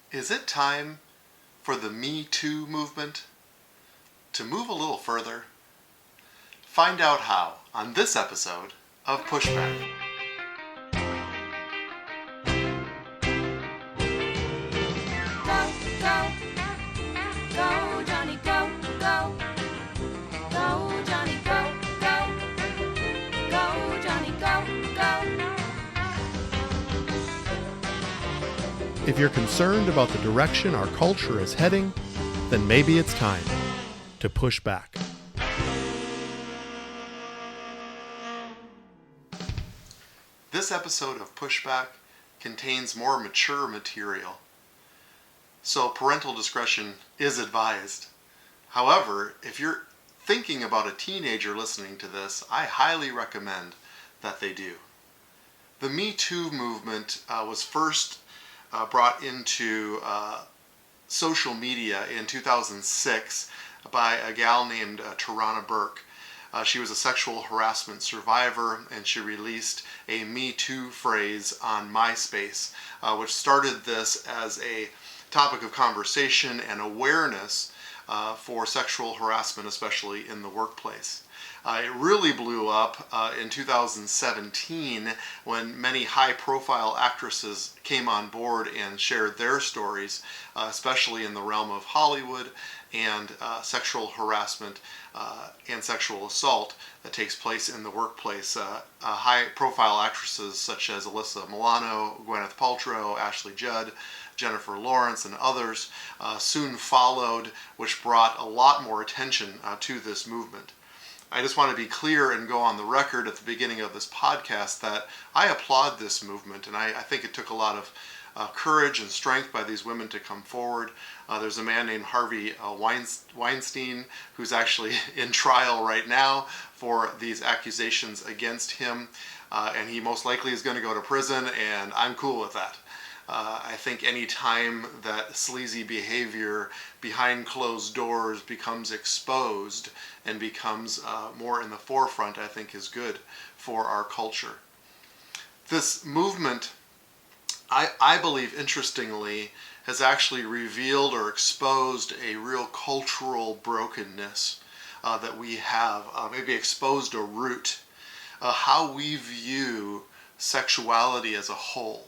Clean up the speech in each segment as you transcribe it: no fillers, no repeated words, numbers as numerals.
Is it time for the Me Too movement to move a little further? Find out how on this episode of Pushback. Go, go, go, Jonny, go, go. Go, Jonny, go, go. Go, Jonny, go, go. If you're concerned about the direction our culture is heading, then maybe it's time to push back. This episode of Pushback contains more mature material, so parental discretion is advised. However, if you're thinking about a teenager listening to this, I highly recommend that they do. The Me Too movement was first brought into social media in 2006 by a gal named Tarana Burke. She was a sexual harassment survivor, and she released a Me Too phrase on MySpace, which started this as a topic of conversation and awareness for sexual harassment, especially in the workplace. It really blew up in 2017 when many high-profile actresses came on board and shared their stories, especially in the realm of Hollywood and sexual harassment and sexual assault that takes place in the workplace. High-profile actresses such as Alyssa Milano, Gwyneth Paltrow, Ashley Judd, Jennifer Lawrence, and others soon followed, which brought a lot more attention to this movement. I just want to be clear and go on the record at the beginning of this podcast that I applaud this movement, and I think it took a lot of courage and strength by these women to come forward. There's a man named Harvey Weinstein who's actually in trial right now for these accusations against him, and he most likely is going to go to prison, and I'm cool with that. I think any time that sleazy behavior behind closed doors becomes exposed and becomes more in the forefront, I think is good for our culture. This movement, I believe, interestingly, has actually revealed or exposed a real cultural brokenness that we have, maybe exposed a root, how we view sexuality as a whole.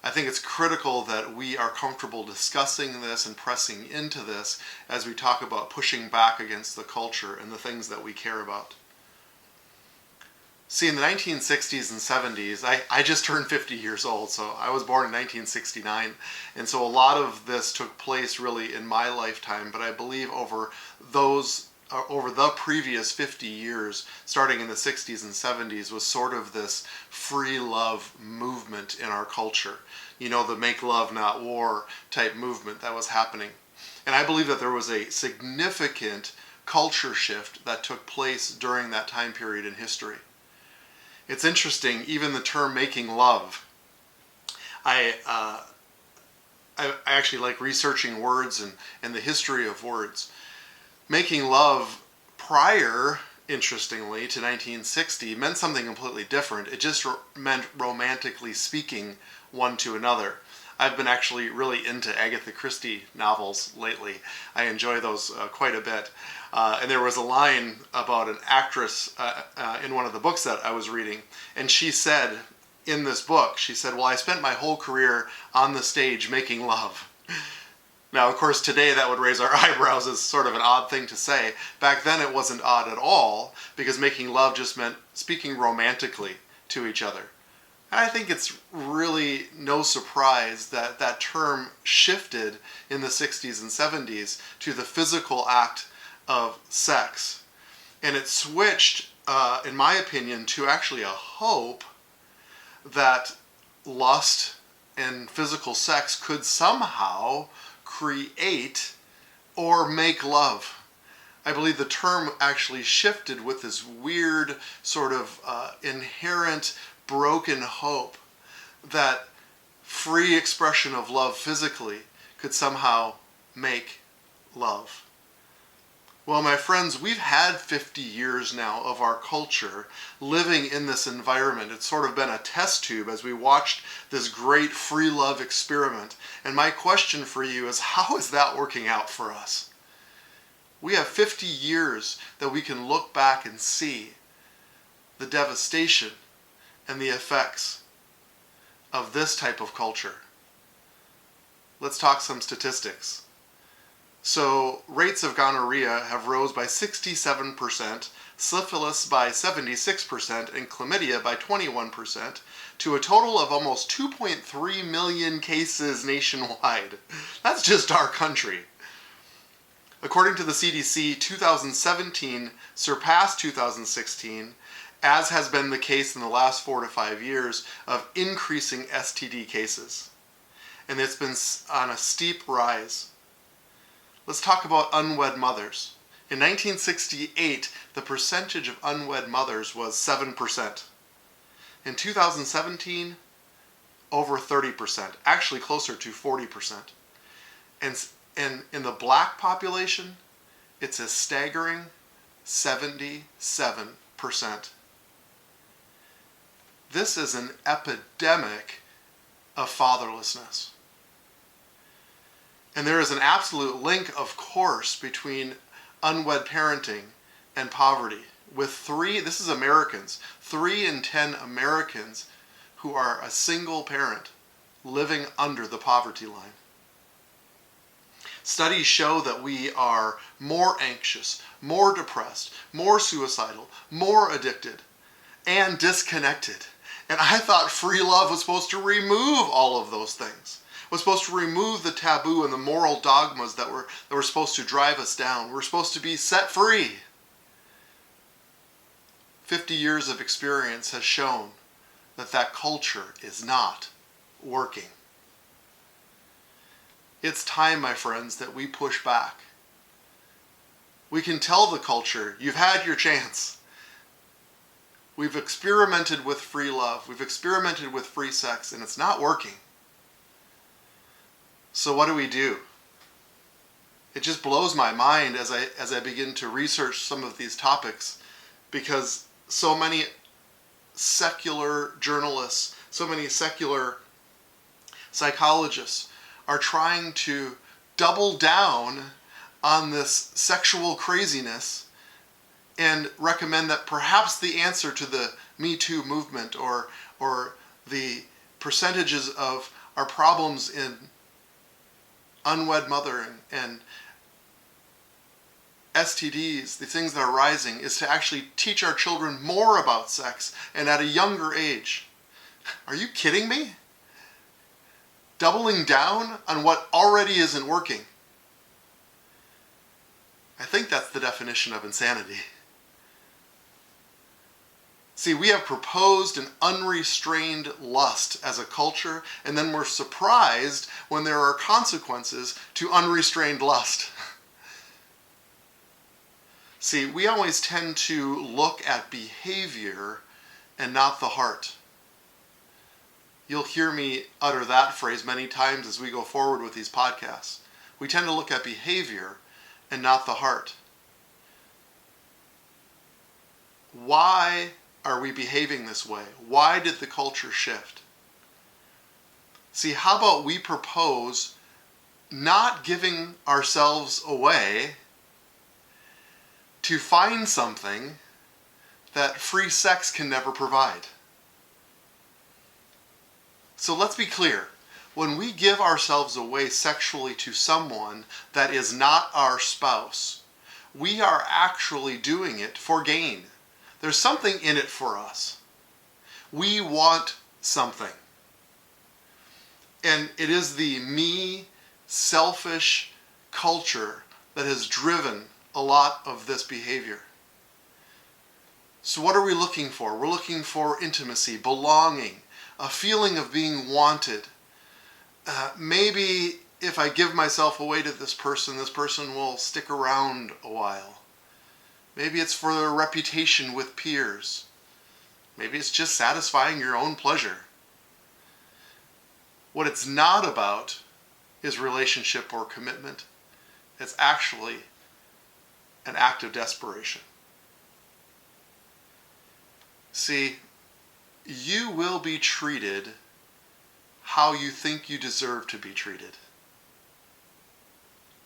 I think it's critical that we are comfortable discussing this and pressing into this as we talk about pushing back against the culture and the things that we care about. See, in the 1960s and 70s, I just turned 50 years old, so I was born in 1969, and so a lot of this took place really in my lifetime, but I believe over the previous 50 years, starting in the 60s and 70s, was sort of this free love movement in our culture. You know, the make love, not war type movement that was happening. And I believe that there was a significant culture shift that took place during that time period in history. It's interesting, even the term making love. I actually like researching words and the history of words. Making love prior, interestingly, to 1960 meant something completely different. It just meant romantically speaking one to another. I've been actually really into Agatha Christie novels lately. I enjoy those quite a bit. And there was a line about an actress in one of the books that I was reading, and she said in this book, she said, "Well, I spent my whole career on the stage making love." Now, of course, today that would raise our eyebrows as sort of an odd thing to say. Back then it wasn't odd at all, because making love just meant speaking romantically to each other. And I think it's really no surprise that that term shifted in the 60s and 70s to the physical act of sex. And it switched, in my opinion, to actually a hope that lust and physical sex could somehow create or make love. I believe the term actually shifted with this weird sort of inherent broken hope that free expression of love physically could somehow make love. Well, my friends, we've had 50 years now of our culture living in this environment. It's sort of been a test tube as we watched this great free love experiment. And my question for you is, how is that working out for us? We have 50 years that we can look back and see the devastation and the effects of this type of culture. Let's talk some statistics. So rates of gonorrhea have rose by 67%, syphilis by 76%, and chlamydia by 21%, to a total of almost 2.3 million cases nationwide. That's just our country. According to the CDC, 2017 surpassed 2016, as has been the case in the last 4 to 5 years of increasing STD cases. And it's been on a steep rise. Let's talk about unwed mothers. In 1968, the percentage of unwed mothers was 7%. In 2017, over 30%, actually closer to 40%. And in the black population, it's a staggering 77%. This is an epidemic of fatherlessness. And there is an absolute link, of course, between unwed parenting and poverty. With this is Americans, 3 in 10 Americans who are a single parent living under the poverty line. Studies show that we are more anxious, more depressed, more suicidal, more addicted, and disconnected. And I thought free love was supposed to remove all of those things. Was supposed to remove the taboo and the moral dogmas that were supposed to drive us down. We're supposed to be set free. 50 years of experience has shown that culture is not working. It's time, my friends, that we push back. We can tell the culture, you've had your chance. We've experimented with free love. We've experimented with free sex, and it's not working. So what do? It just blows my mind as I begin to research some of these topics, because so many secular journalists, so many secular psychologists are trying to double down on this sexual craziness and recommend that perhaps the answer to the Me Too movement or the percentages of our problems in unwed mothering and STDs, the things that are rising, is to actually teach our children more about sex and at a younger age. Are you kidding me? Doubling down on what already isn't working. I think that's the definition of insanity. See, we have proposed an unrestrained lust as a culture, and then we're surprised when there are consequences to unrestrained lust. See, we always tend to look at behavior and not the heart. You'll hear me utter that phrase many times as we go forward with these podcasts. We tend to look at behavior and not the heart. Why are we behaving this way? Why did the culture shift? See, how about we propose not giving ourselves away to find something that free sex can never provide? So let's be clear. When we give ourselves away sexually to someone that is not our spouse, we are actually doing it for gain. There's something in it for us. We want something. And it is the me, selfish culture that has driven a lot of this behavior. So what are we looking for? We're looking for intimacy, belonging, a feeling of being wanted. Maybe if I give myself away to this person will stick around a while. Maybe it's for their reputation with peers. Maybe it's just satisfying your own pleasure. What it's not about is relationship or commitment. It's actually an act of desperation. See, you will be treated how you think you deserve to be treated.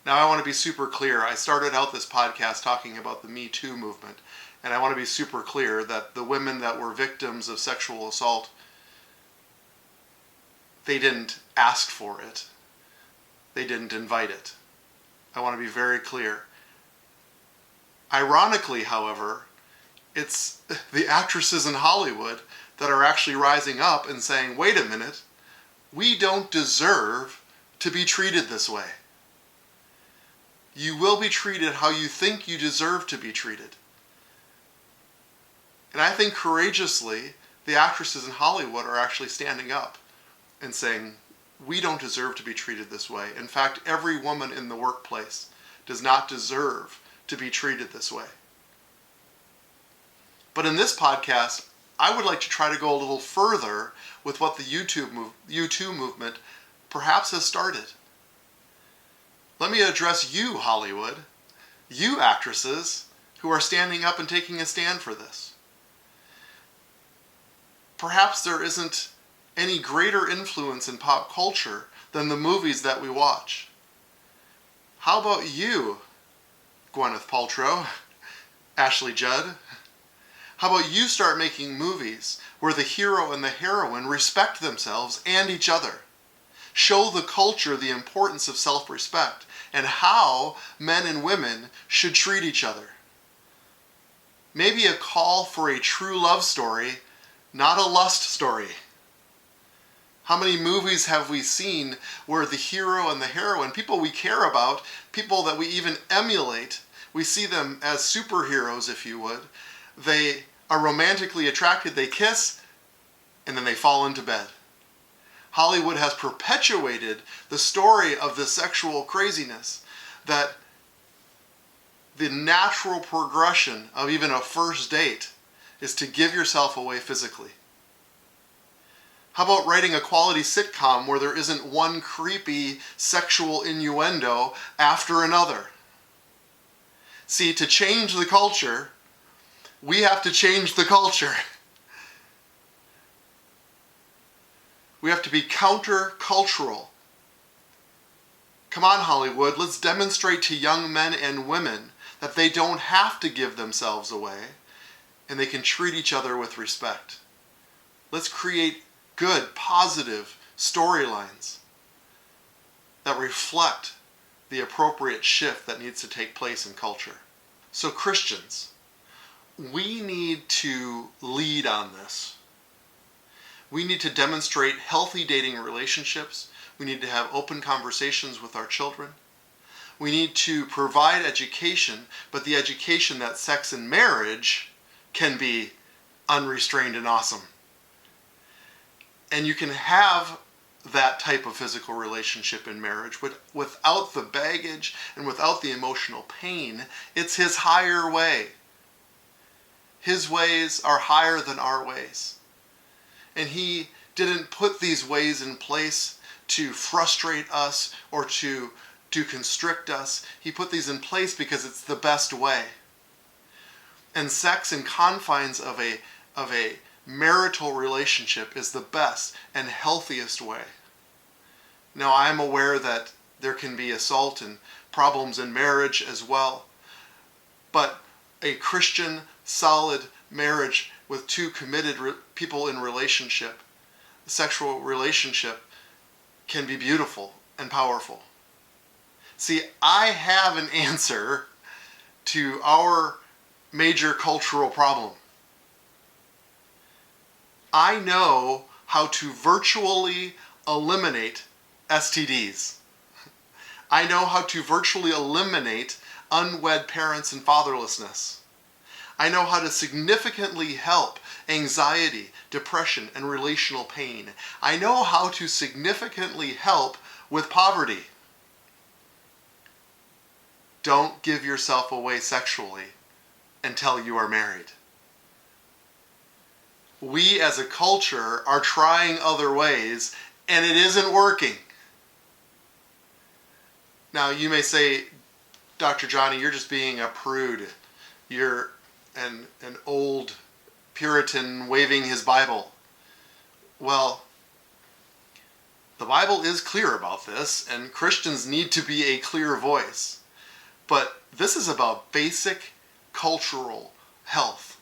Now, I want to be super clear. I started out this podcast talking about the Me Too movement, and I want to be super clear that the women that were victims of sexual assault, they didn't ask for it. They didn't invite it. I want to be very clear. Ironically, however, it's the actresses in Hollywood that are actually rising up and saying, wait a minute, we don't deserve to be treated this way. You will be treated how you think you deserve to be treated. And I think courageously, the actresses in Hollywood are actually standing up and saying, we don't deserve to be treated this way. In fact, every woman in the workplace does not deserve to be treated this way. But in this podcast, I would like to try to go a little further with what the U2 movement perhaps has started. Let me address you, Hollywood, you actresses who are standing up and taking a stand for this. Perhaps there isn't any greater influence in pop culture than the movies that we watch. How about you, Gwyneth Paltrow, Ashley Judd? How about you start making movies where the hero and the heroine respect themselves and each other? Show the culture the importance of self-respect and how men and women should treat each other. Maybe a call for a true love story, not a lust story. How many movies have we seen where the hero and the heroine, people we care about, people that we even emulate, we see them as superheroes, if you would, they are romantically attracted, they kiss, and then they fall into bed. Hollywood has perpetuated the story of the sexual craziness, that the natural progression of even a first date is to give yourself away physically. How about writing a quality sitcom where there isn't one creepy sexual innuendo after another? See, to change the culture, we have to change the culture. We have to be counter-cultural. Come on, Hollywood, let's demonstrate to young men and women that they don't have to give themselves away and they can treat each other with respect. Let's create good, positive storylines that reflect the appropriate shift that needs to take place in culture. So Christians, we need to lead on this. We need to demonstrate healthy dating relationships. We need to have open conversations with our children. We need to provide education, but the education that sex and marriage can be unrestrained and awesome. And you can have that type of physical relationship in marriage without the baggage and without the emotional pain. It's His higher way. His ways are higher than our ways. And He didn't put these ways in place to frustrate us or to constrict us. He put these in place because it's the best way. And sex in confines of a marital relationship is the best and healthiest way. Now, I'm aware that there can be assault and problems in marriage as well. But a Christian, solid marriage with two committed people in relationship, a sexual relationship, can be beautiful and powerful. See, I have an answer to our major cultural problem. I know how to virtually eliminate STDs. I know how to virtually eliminate unwed parents and fatherlessness. I know how to significantly help anxiety, depression, and relational pain. I know how to significantly help with poverty. Don't give yourself away sexually until you are married. We as a culture are trying other ways and it isn't working. Now you may say, Dr. Jonny, you're just being a prude. You're an old Puritan waving his Bible. Well, the Bible is clear about this, and Christians need to be a clear voice. But this is about basic cultural health.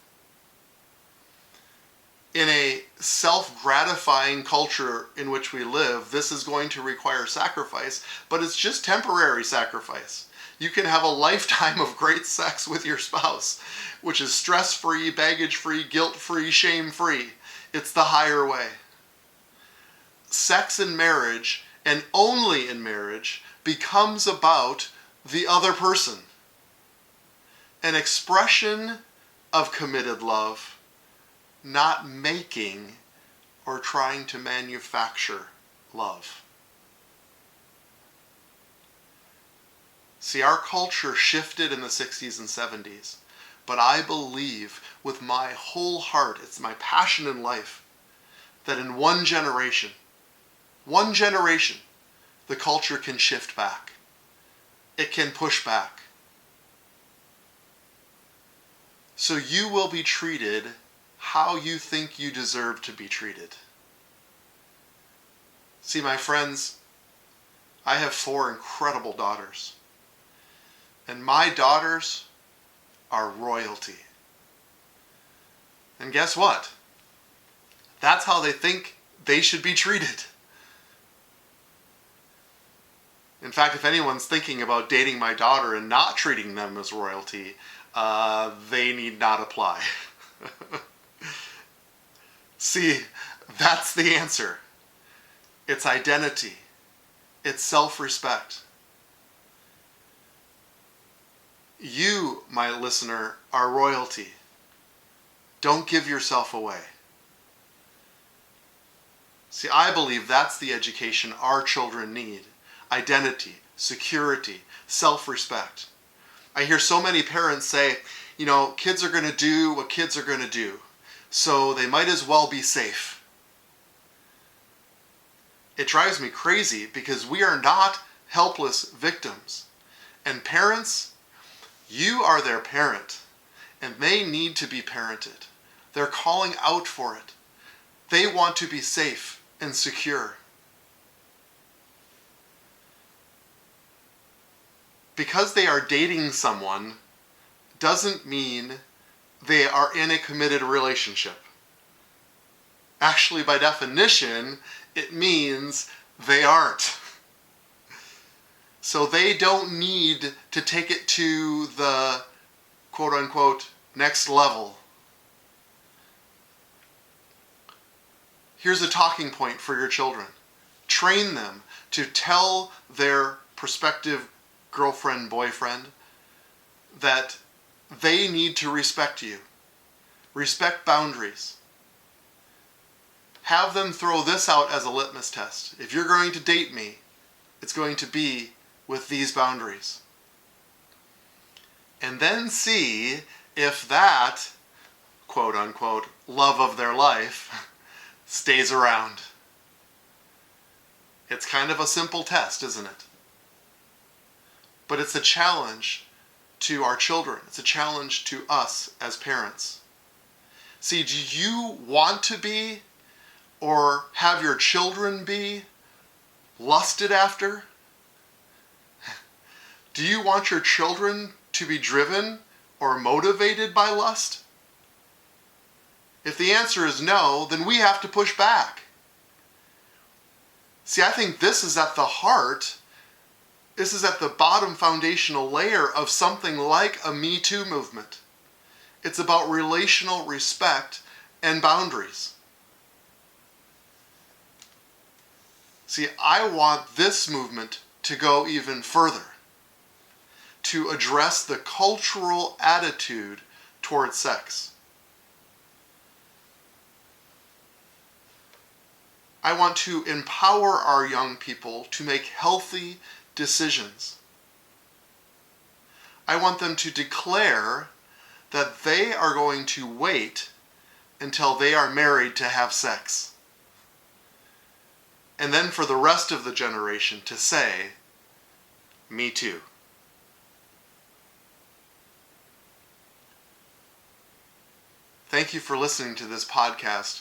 In a self-gratifying culture in which we live, this is going to require sacrifice, but it's just temporary sacrifice. You can have a lifetime of great sex with your spouse, which is stress-free, baggage-free, guilt-free, shame-free. It's the higher way. Sex in marriage, and only in marriage, becomes about the other person. An expression of committed love, not making or trying to manufacture love. See, our culture shifted in the 60s and 70s, but I believe with my whole heart, it's my passion in life, that in one generation, the culture can shift back. It can push back. So you will be treated how you think you deserve to be treated. See, my friends, I have 4 incredible daughters. And my daughters are royalty. And guess what? That's how they think they should be treated. In fact, if anyone's thinking about dating my daughter and not treating them as royalty, they need not apply. See, that's the answer. It's identity. It's self-respect. You, my listener, are royalty. Don't give yourself away. See, I believe that's the education our children need. Identity, security, self-respect. I hear so many parents say, kids are going to do what kids are going to do, so they might as well be safe. It drives me crazy because we are not helpless victims. And parents, you are their parent, and they need to be parented. They're calling out for it. They want to be safe and secure. Because they are dating someone doesn't mean they are in a committed relationship. Actually, by definition, it means they aren't. So they don't need to take it to the quote-unquote next level. Here's a talking point for your children. Train them to tell their prospective girlfriend, boyfriend, that they need to respect you. Respect boundaries. Have them throw this out as a litmus test. If you're going to date me, it's going to be with these boundaries. And then see if that, quote unquote, love of their life stays around. It's kind of a simple test, isn't it? But it's a challenge to our children. It's a challenge to us as parents. See, do you want to be, or have your children be, lusted after? Do you want your children to be driven or motivated by lust? If the answer is no, then we have to push back. See, I think this is at the heart. This is at the bottom foundational layer of something like a Me Too movement. It's about relational respect and boundaries. See, I want this movement to go even further, to address the cultural attitude towards sex. I want to empower our young people to make healthy decisions. I want them to declare that they are going to wait until they are married to have sex. And then for the rest of the generation to say, me too. Thank you for listening to this podcast,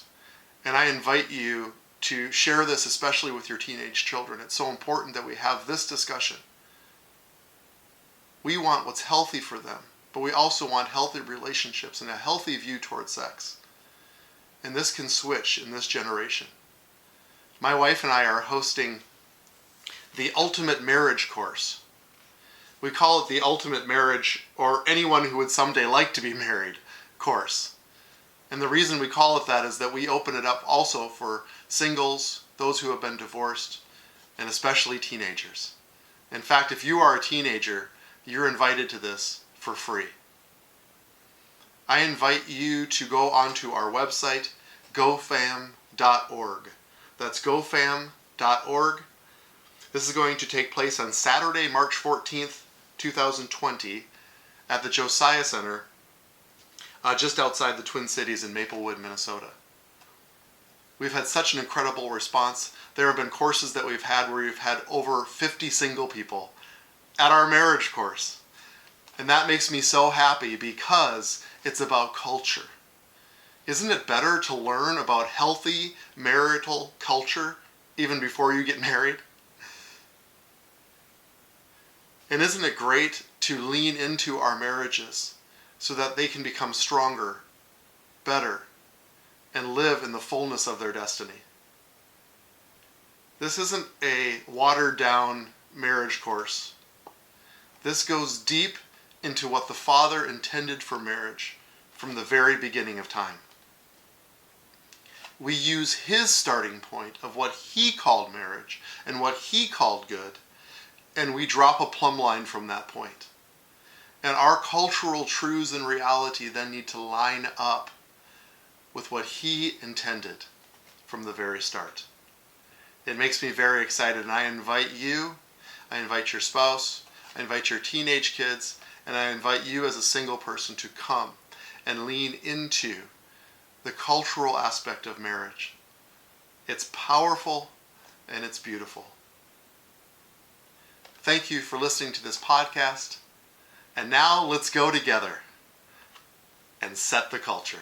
and I invite you to share this, especially with your teenage children. It's so important that we have this discussion. We want what's healthy for them, but we also want healthy relationships and a healthy view towards sex. And this can switch in this generation. My wife and I are hosting the Ultimate Marriage course. We call it the Ultimate Marriage, or anyone who would someday like to be married, course. And the reason we call it that is that we open it up also for singles, those who have been divorced, and especially teenagers. In fact, if you are a teenager, you're invited to this for free. I invite you to go onto our website, gofam.org. That's gofam.org. This is going to take place on Saturday, March 14th, 2020, at the Josiah Center, just outside the Twin Cities in Maplewood, Minnesota. We've had such an incredible response. There have been courses that we've had where we've had over 50 single people at our marriage course. And that makes me so happy because it's about culture. Isn't it better to learn about healthy marital culture even before you get married? And isn't it great to lean into our marriages so that they can become stronger, better, and live in the fullness of their destiny? This isn't a watered down marriage course. This goes deep into what the Father intended for marriage from the very beginning of time. We use His starting point of what He called marriage and what He called good, and we drop a plumb line from that point. And our cultural truths and reality then need to line up with what He intended from the very start. It makes me very excited, and I invite you, I invite your spouse, I invite your teenage kids, and I invite you as a single person to come and lean into the cultural aspect of marriage. It's powerful and it's beautiful. Thank you for listening to this podcast. And now let's go together and set the culture.